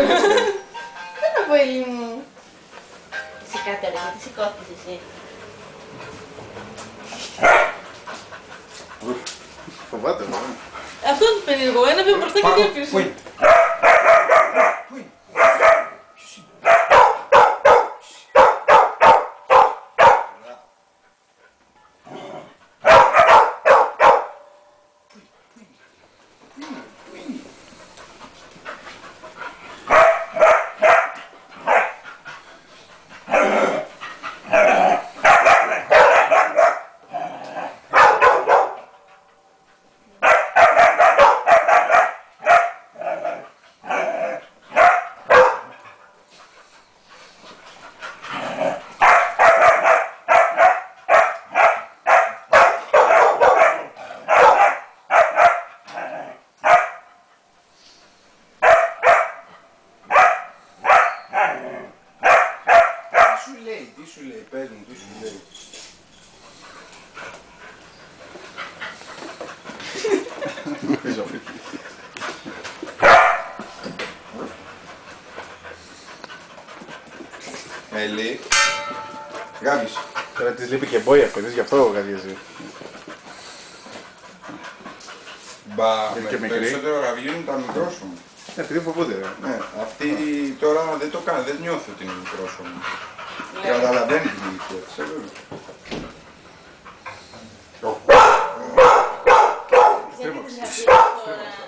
Δεν είναι πολύ μου. Εσύ κάτω ρε, γιατί σηκώθηκες εσύ. Φοβάται, βέβαια. Αυτό είναι το περίεργο, ένα βήμα μπροστά και δύο πίσω. Τι σου λέει, πες μου, τι σου λέει. Έλλη, γάβεις. Τώρα της λείπει και μπόια, παιδείς, γι' αυτό γαδιάζει. Μπα, Και με μικρή. περισσότερο γαβγίνουν τα μικρόσωμα. Επειδή φοβούνται, ρε. Ναι, αυτή τώρα δεν το κάνει, δεν νιώθω ότι είναι μικρόσωμα. Καταλαβαίνει την ηλικία της, βέβαια. Γιατί την αφήνεις τώρα.